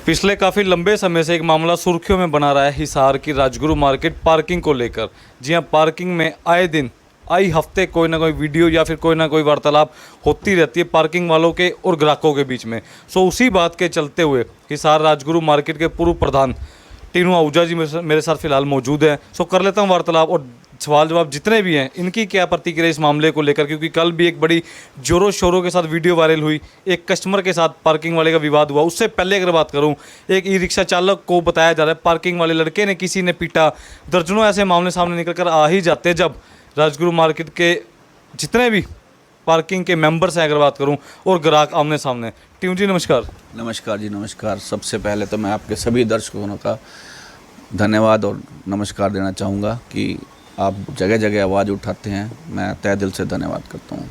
पिछले काफ़ी लंबे समय से एक मामला सुर्खियों में बना रहा है हिसार की राजगुरु मार्केट पार्किंग को लेकर। जी हाँ, पार्किंग में आए दिन आई हफ्ते कोई ना कोई वीडियो या फिर कोई ना कोई वार्तालाप होती रहती है पार्किंग वालों के और ग्राहकों के बीच में। उसी बात के चलते हुए हिसार राजगुरु मार्केट के पूर्व प्रधान टीनू आहूजा जी मेरे साथ फिलहाल मौजूद हैं। कर लेता हूँ वार्तालाप और सवाल जवाब जितने भी हैं इनकी क्या प्रतिक्रिया इस मामले को लेकर, क्योंकि कल भी एक बड़ी जोरों शोरों के साथ वीडियो वायरल हुई, एक कस्टमर के साथ पार्किंग वाले का विवाद हुआ। उससे पहले अगर बात करूं, एक ई रिक्शा चालक को बताया जा रहा है पार्किंग वाले लड़के ने किसी ने पीटा। दर्जनों ऐसे मामले सामने निकल कर आ ही जाते हैं जब राजगुरु मार्केट के जितने भी पार्किंग के मेंबर्स हैं अगर बात करूं और ग्राहक आमने सामने। टीम जी नमस्कार। नमस्कार जी, नमस्कार। सबसे पहले तो मैं आपके सभी दर्शकों का धन्यवाद और नमस्कार देना चाहूँगा कि आप जगह जगह आवाज़ उठाते हैं। मैं तहे दिल से धन्यवाद करता हूँ।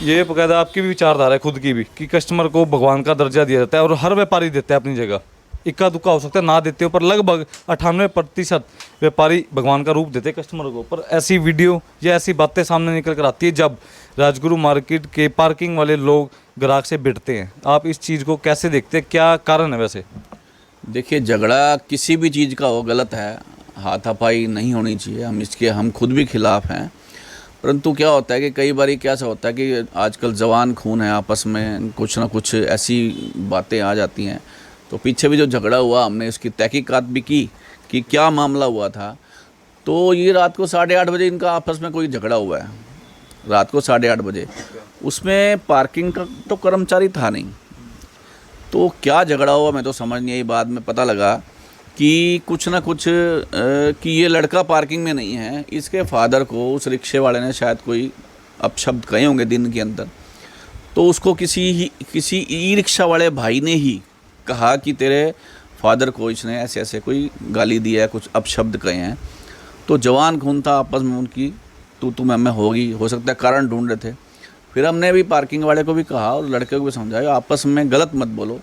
ये बकायदा आपकी भी विचारधारा है खुद की भी कि कस्टमर को भगवान का दर्जा दिया जाता है और हर व्यापारी देता है अपनी जगह। इक्का दुक्का हो सकता है ना देते हो, पर लगभग 98% व्यापारी भगवान का रूप देते हैं कस्टमर को। पर ऐसी वीडियो या ऐसी बातें सामने निकल कर आती है जब राजगुरु मार्केट के पार्किंग वाले लोग ग्राहक से भिड़ते हैं। आप इस चीज़ को कैसे देखते हैं, क्या कारण है वैसे? देखिए, झगड़ा किसी भी चीज़ का हो गलत है, हाथापाई नहीं होनी चाहिए। हम खुद भी खिलाफ हैं। परंतु क्या होता है कि कई बार क्या सा होता है कि आजकल जवान खून है, आपस में कुछ ना कुछ ऐसी बातें आ जाती हैं। तो पीछे भी जो झगड़ा हुआ हमने उसकी तहकीकात भी की कि क्या मामला हुआ था। तो ये रात को 8:30 बजे इनका आपस में कोई झगड़ा हुआ है, रात को 8:30 बजे। उसमें पार्किंग का तो कर्मचारी था नहीं, तो क्या झगड़ा हुआ मैं तो समझ नहीं आई। बाद में पता लगा कि कुछ ना कुछ कि ये लड़का पार्किंग में नहीं है, इसके फादर को उस रिक्शे वाले ने शायद कोई अपशब्द कहे होंगे दिन के अंदर। तो उसको किसी ई रिक्शा वाले भाई ने ही कहा कि तेरे फादर को इसने ऐसे ऐसे कोई गाली दिया है, कुछ अपशब्द कहे हैं। तो जवान खून था आपस में, उनकी तू मैं होगी, हो सकता है कारण ढूंढ रहे थे। फिर हमने भी पार्किंग वाले को भी कहा और लड़के को भी समझाया आपस में गलत मत बोलो,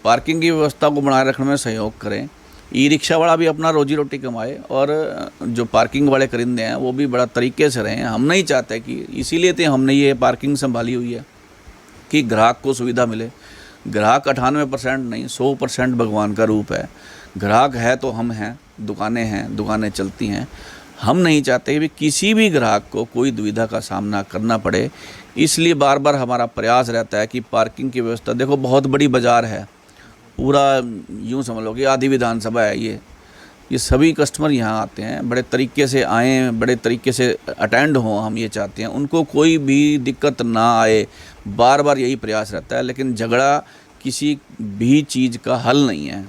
पार्किंग की व्यवस्था को बनाए रखने में सहयोग करें। ई रिक्शा वाला भी अपना रोजी रोटी कमाए और जो पार्किंग वाले करिंदे हैं वो भी बड़ा तरीके से रहें। हम नहीं चाहते कि, इसीलिए तो हमने ये पार्किंग संभाली हुई है कि ग्राहक को सुविधा मिले। ग्राहक 98% नहीं, 100% भगवान का रूप है। ग्राहक है तो हम हैं, दुकानें चलती हैं। हम नहीं चाहते कि किसी भी ग्राहक को कोई दुविधा का सामना करना पड़े। इसलिए बार बार हमारा प्रयास रहता है कि पार्किंग की व्यवस्था, देखो बहुत बड़ी बाज़ार है, पूरा यूँ समझ लो कि आधी विधानसभा है। ये सभी कस्टमर यहाँ आते हैं, बड़े तरीके से आएँ, बड़े तरीके से अटेंड हों, हम ये चाहते हैं, उनको कोई भी दिक्कत ना आए। बार बार यही प्रयास रहता है। लेकिन झगड़ा किसी भी चीज़ का हल नहीं है।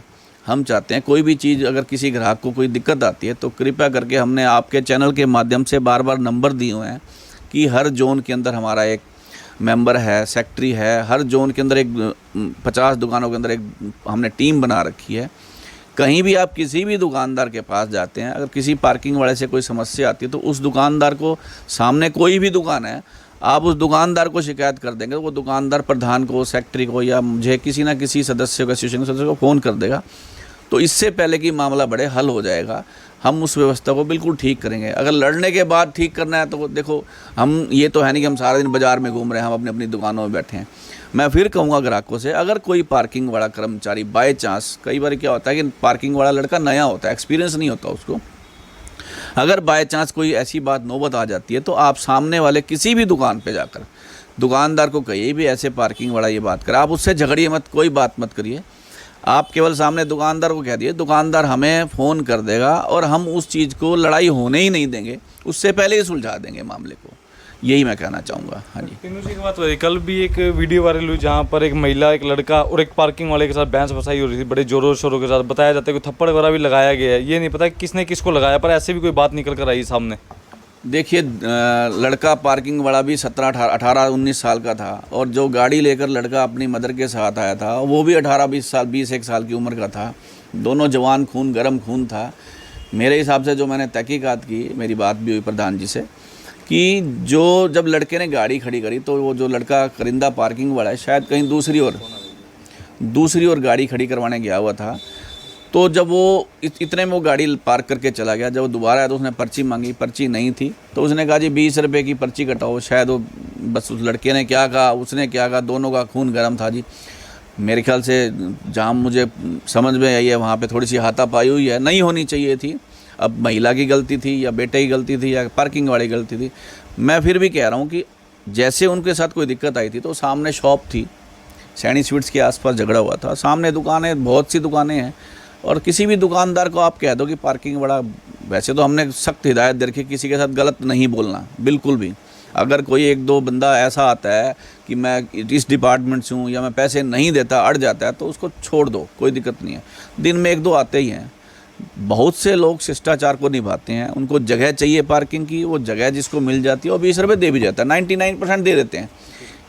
हम चाहते हैं कोई भी चीज़, अगर किसी ग्राहक को कोई दिक्कत आती है तो कृपया करके, हमने आपके चैनल के माध्यम से बार बार नंबर दिए हुए हैं कि हर जोन के अंदर हमारा एक मेंबर है, सेक्रेटरी है। हर जोन के अंदर एक 50 दुकानों के अंदर एक हमने टीम बना रखी है। कहीं भी आप किसी भी दुकानदार के पास जाते हैं, अगर किसी पार्किंग वाले से कोई समस्या आती है तो उस दुकानदार को, सामने कोई भी दुकान है, आप उस दुकानदार को शिकायत कर देंगे, वो दुकानदार प्रधान को, सेक्रेटरी को या मुझे किसी ना किसी सदस्य को, एसोसिएशन सदस्य को फ़ोन कर देगा। तो इससे पहले कि मामला बढ़े, हल हो जाएगा। हम उस व्यवस्था को बिल्कुल ठीक करेंगे। अगर लड़ने के बाद ठीक करना है तो देखो, हम ये तो है नहीं कि हम सारा दिन बाज़ार में घूम रहे हैं, हम अपनी अपनी दुकानों में बैठे हैं। मैं फिर कहूँगा ग्राहकों से, अगर कोई पार्किंग वाला कर्मचारी बाय चांस, कई बार क्या होता है कि पार्किंग वाला लड़का नया होता है, एक्सपीरियंस नहीं होता उसको, अगर बाय चांस कोई ऐसी बात नौबत आ जाती है तो आप सामने वाले किसी भी दुकान पे जाकर दुकानदार को कहिए भी ऐसे पार्किंग वाला ये बात कर, आप उससे झगड़िए मत, कोई बात मत करिए। आप केवल सामने दुकानदार को कह दिए, दुकानदार हमें फ़ोन कर देगा और हम उस चीज़ को लड़ाई होने ही नहीं देंगे, उससे पहले ही सुलझा देंगे मामले को। यही मैं कहना चाहूँगा। हाँ जी, तीनों जी की बात हो रही। कल भी एक वीडियो वायरल हुई जहाँ पर एक महिला, एक लड़का और एक पार्किंग वाले के साथ बहस बसाई हो रही थी, बड़े जोरों शोरों के साथ। बताया जाता है कि थप्पड़ वगैरह भी लगाया गया है। ये नहीं पता किसने किसको लगाया, पर ऐसे भी कोई बात निकल कर आई सामने। देखिए, लड़का पार्किंग वाला भी 18-19 साल का था और जो गाड़ी लेकर लड़का अपनी मदर के साथ आया था वो भी 18-20 साल, 21 साल की उम्र का था। दोनों जवान खून, गर्म खून था। मेरे हिसाब से जो मैंने तहकीकात की, मेरी बात भी हुई प्रधान जी से, कि जब लड़के ने गाड़ी खड़ी करी तो वो जो लड़का करिंदा पार्किंग वाला है, शायद कहीं दूसरी ओर गाड़ी खड़ी करवाने गया हुआ था। तो जब वो इतने में वो गाड़ी पार्क करके चला गया, जब वो दोबारा आया तो उसने पर्ची मांगी, पर्ची नहीं थी। तो उसने कहा जी 20 रुपये की पर्ची कटाओ। शायद वो बस उस लड़के ने क्या कहा, उसने क्या कहा, दोनों का खून गर्म था जी। मेरे ख्याल से जहाँ मुझे समझ में आई है वहाँ पे थोड़ी सी हाथापाई हुई है, नहीं होनी चाहिए थी। अब महिला की गलती थी या बेटे की गलती थी या पार्किंग वाली गलती थी, मैं फिर भी कह रहा हूँ कि जैसे उनके साथ कोई दिक्कत आई थी तो सामने शॉप थी, सैनी स्वीट्स के आसपास झगड़ा हुआ था, सामने दुकानें, बहुत सी दुकानें हैं, और किसी भी दुकानदार को आप कह दो कि पार्किंग बड़ा, वैसे तो हमने सख्त हिदायत दे रखी किसी के साथ गलत नहीं बोलना, बिल्कुल भी। अगर कोई एक दो बंदा ऐसा आता है कि मैं इस डिपार्टमेंट से हूँ या मैं पैसे नहीं देता, अड़ जाता है, तो उसको छोड़ दो, कोई दिक्कत नहीं है। दिन में एक दो आते ही हैं। बहुत से लोग शिष्टाचार को निभाते हैं, उनको जगह चाहिए पार्किंग की, वो जगह जिसको मिल जाती है और 20 रुपये दे भी जाता है, 99% दे देते हैं।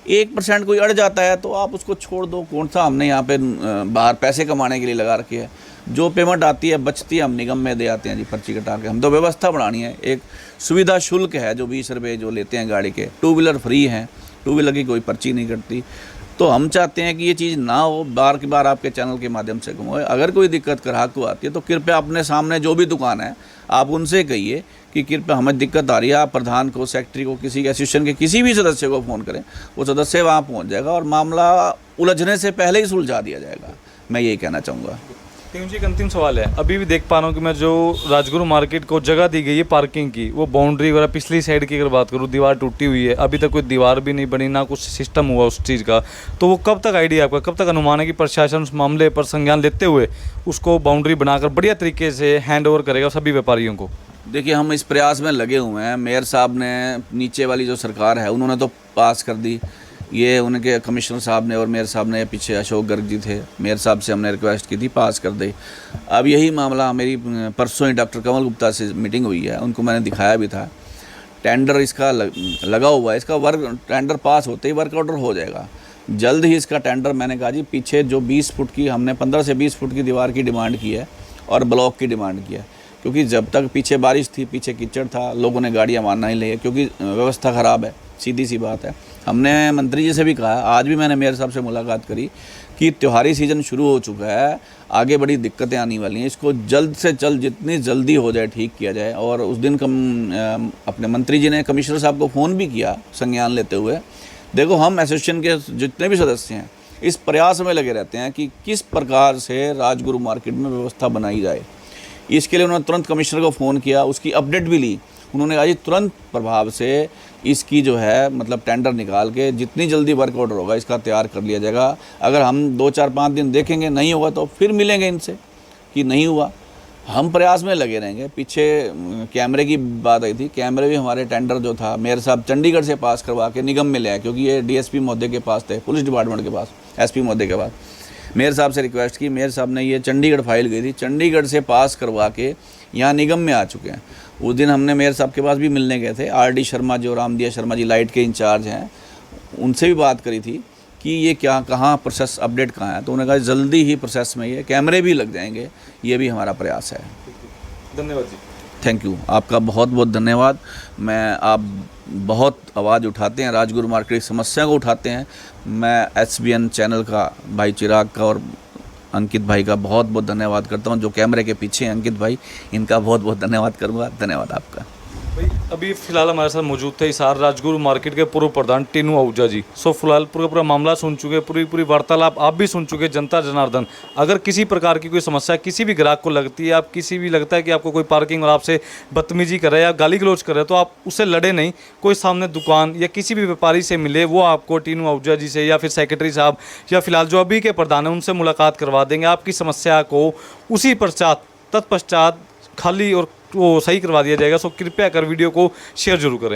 1% कोई अड़ जाता है तो आप उसको छोड़ दो। कौन सा हमने यहाँ पे बाहर पैसे कमाने के लिए लगा रखी है? जो पेमेंट आती है बचती है हम निगम में दे आते हैं जी, पर्ची कटा के। हम तो व्यवस्था बढ़ानी है, एक सुविधा शुल्क है जो 20 रुपये जो लेते हैं गाड़ी के। 2 व्हीलर फ्री हैं, 2 व्हीलर की कोई पर्ची नहीं कटती। तो हम चाहते हैं कि ये चीज़ ना हो, बार की बार आपके चैनल के माध्यम से कम हो। अगर कोई दिक्कत ग्राहक को आती है तो कृपया अपने सामने जो भी दुकान है आप उनसे कहिए कि कृपया हमें दिक्कत आ रही है, आप प्रधान को, सेक्रेटरी को, किसी एसोसिएशन के किसी भी सदस्य को फ़ोन करें, वो सदस्य वहाँ पहुँच जाएगा और मामला उलझने से पहले ही सुलझा दिया जाएगा। मैं यही कहना चाहूँगा। मुझे एक अंतिम सवाल है, अभी भी देख पा रहा हूँ कि मैं जो राजगुरु मार्केट को जगह दी गई है पार्किंग की, वो बाउंड्री वगैरह पिछली साइड की अगर बात करूँ, दीवार टूटी हुई है, अभी तक कोई दीवार भी नहीं बनी, ना कुछ सिस्टम हुआ उस चीज़ का। तो वो कब तक आइडिया आपका, कब तक अनुमान है कि प्रशासन उस मामले पर संज्ञान लेते हुए उसको बाउंड्री बनाकर बढ़िया तरीके से हैंड ओवर करेगा सभी व्यापारियों को? देखिए, हम इस प्रयास में लगे हुए हैं। मेयर साहब ने, नीचे वाली जो सरकार है उन्होंने तो पास कर दी, ये उनके कमिश्नर साहब ने और मेयर साहब ने, पीछे अशोक गर्ग जी थे, मेयर साहब से हमने रिक्वेस्ट की थी, पास कर दी। अब यही मामला मेरी परसों ही डॉक्टर कमल गुप्ता से मीटिंग हुई है, उनको मैंने दिखाया भी था। टेंडर इसका लगा हुआ है, इसका वर्क टेंडर पास होते ही वर्क ऑर्डर हो जाएगा जल्द ही इसका टेंडर। मैंने कहा जी, पीछे जो 20 फुट की हमने 15 से 20 फुट की दीवार की डिमांड की है और ब्लॉक की डिमांड की है, क्योंकि जब तक पीछे बारिश थी, पीछे कीचड़ था, लोगों ने गाड़ियाँ मारना ही ली, क्योंकि व्यवस्था ख़राब है, सीधी सी बात है। हमने मंत्री जी से भी कहा, आज भी मैंने मेयर साहब से मुलाकात करी कि त्योहारी सीज़न शुरू हो चुका है, आगे बड़ी दिक्कतें आने वाली हैं, इसको जल्द से जल्द जितनी जल्दी हो जाए ठीक किया जाए। और उस दिन अपने मंत्री जी ने कमिश्नर साहब को फ़ोन भी किया संज्ञान लेते हुए। देखो, हम एसोसिएशन के जितने भी सदस्य हैं इस प्रयास में लगे रहते हैं कि किस प्रकार से राजगुरु मार्केट में व्यवस्था बनाई जाए। इसके लिए उन्होंने तुरंत कमिश्नर को फ़ोन किया, उसकी अपडेट भी ली। उन्होंने कहा जी, तुरंत प्रभाव से इसकी जो है मतलब टेंडर निकाल के जितनी जल्दी वर्क ऑर्डर होगा इसका तैयार कर लिया जाएगा। अगर हम 2, 4, 5 दिन देखेंगे नहीं होगा तो फिर मिलेंगे इनसे कि नहीं हुआ। हम प्रयास में लगे रहेंगे। पीछे कैमरे की बात आई थी, कैमरे भी हमारे टेंडर जो था मेयर साहब चंडीगढ़ से पास करवा के निगम में ले आए, क्योंकि ये डीएसपी महोदय के पास थे, पुलिस डिपार्टमेंट के पास, एसपी महोदय के पास। मेयर साहब से रिक्वेस्ट की, मेयर साहब ने ये चंडीगढ़ फाइल गई थी, चंडीगढ़ से पास करवा के यहाँ निगम में आ चुके हैं। उस दिन हमने मेयर साहब के पास भी मिलने गए थे। आरडी शर्मा जो रामदिया शर्मा जी लाइट के इंचार्ज हैं, उनसे भी बात करी थी कि ये क्या, कहाँ प्रोसेस अपडेट कहाँ है, तो उन्होंने कहा जल्दी ही प्रोसेस में ये कैमरे भी लग जाएंगे, ये भी हमारा प्रयास है। धन्यवाद जी। थैंक यू, आपका बहुत बहुत धन्यवाद। आप बहुत आवाज़ उठाते हैं, राजगुरु मार्केट की समस्या को उठाते हैं। मैं एसबीएन चैनल का भाई चिराग का और अंकित भाई का बहुत बहुत धन्यवाद करता हूं, जो कैमरे के पीछे हैं अंकित भाई, इनका बहुत बहुत धन्यवाद करूंगा। धन्यवाद आपका। भाई अभी फिलहाल हमारे साथ मौजूद थे हिसार राजगुरु मार्केट के पूर्व प्रधान टीनू आहूजा जी। सो फिलहाल पूरा मामला सुन चुके, पूरी वार्तालाप आप भी सुन चुके। जनता जनार्दन, अगर किसी प्रकार की कोई समस्या किसी भी ग्राहक को लगती है, आप किसी भी लगता है कि आपको कोई पार्किंग और आपसे बदतमीजी कर रहा है या गाली गलौज कर रहा है, तो आप उससे लड़े नहीं, कोई सामने दुकान या किसी भी व्यापारी से मिले, वो आपको टीनू आहूजा जी से या फिर सेक्रेटरी साहब या फिलहाल जो अभी के प्रधान हैं उनसे मुलाकात करवा देंगे। आपकी समस्या को उसी तत्पश्चात खाली और वो सही करवा दिया जाएगा। सो कृपया कर वीडियो को शेयर जरूर करें।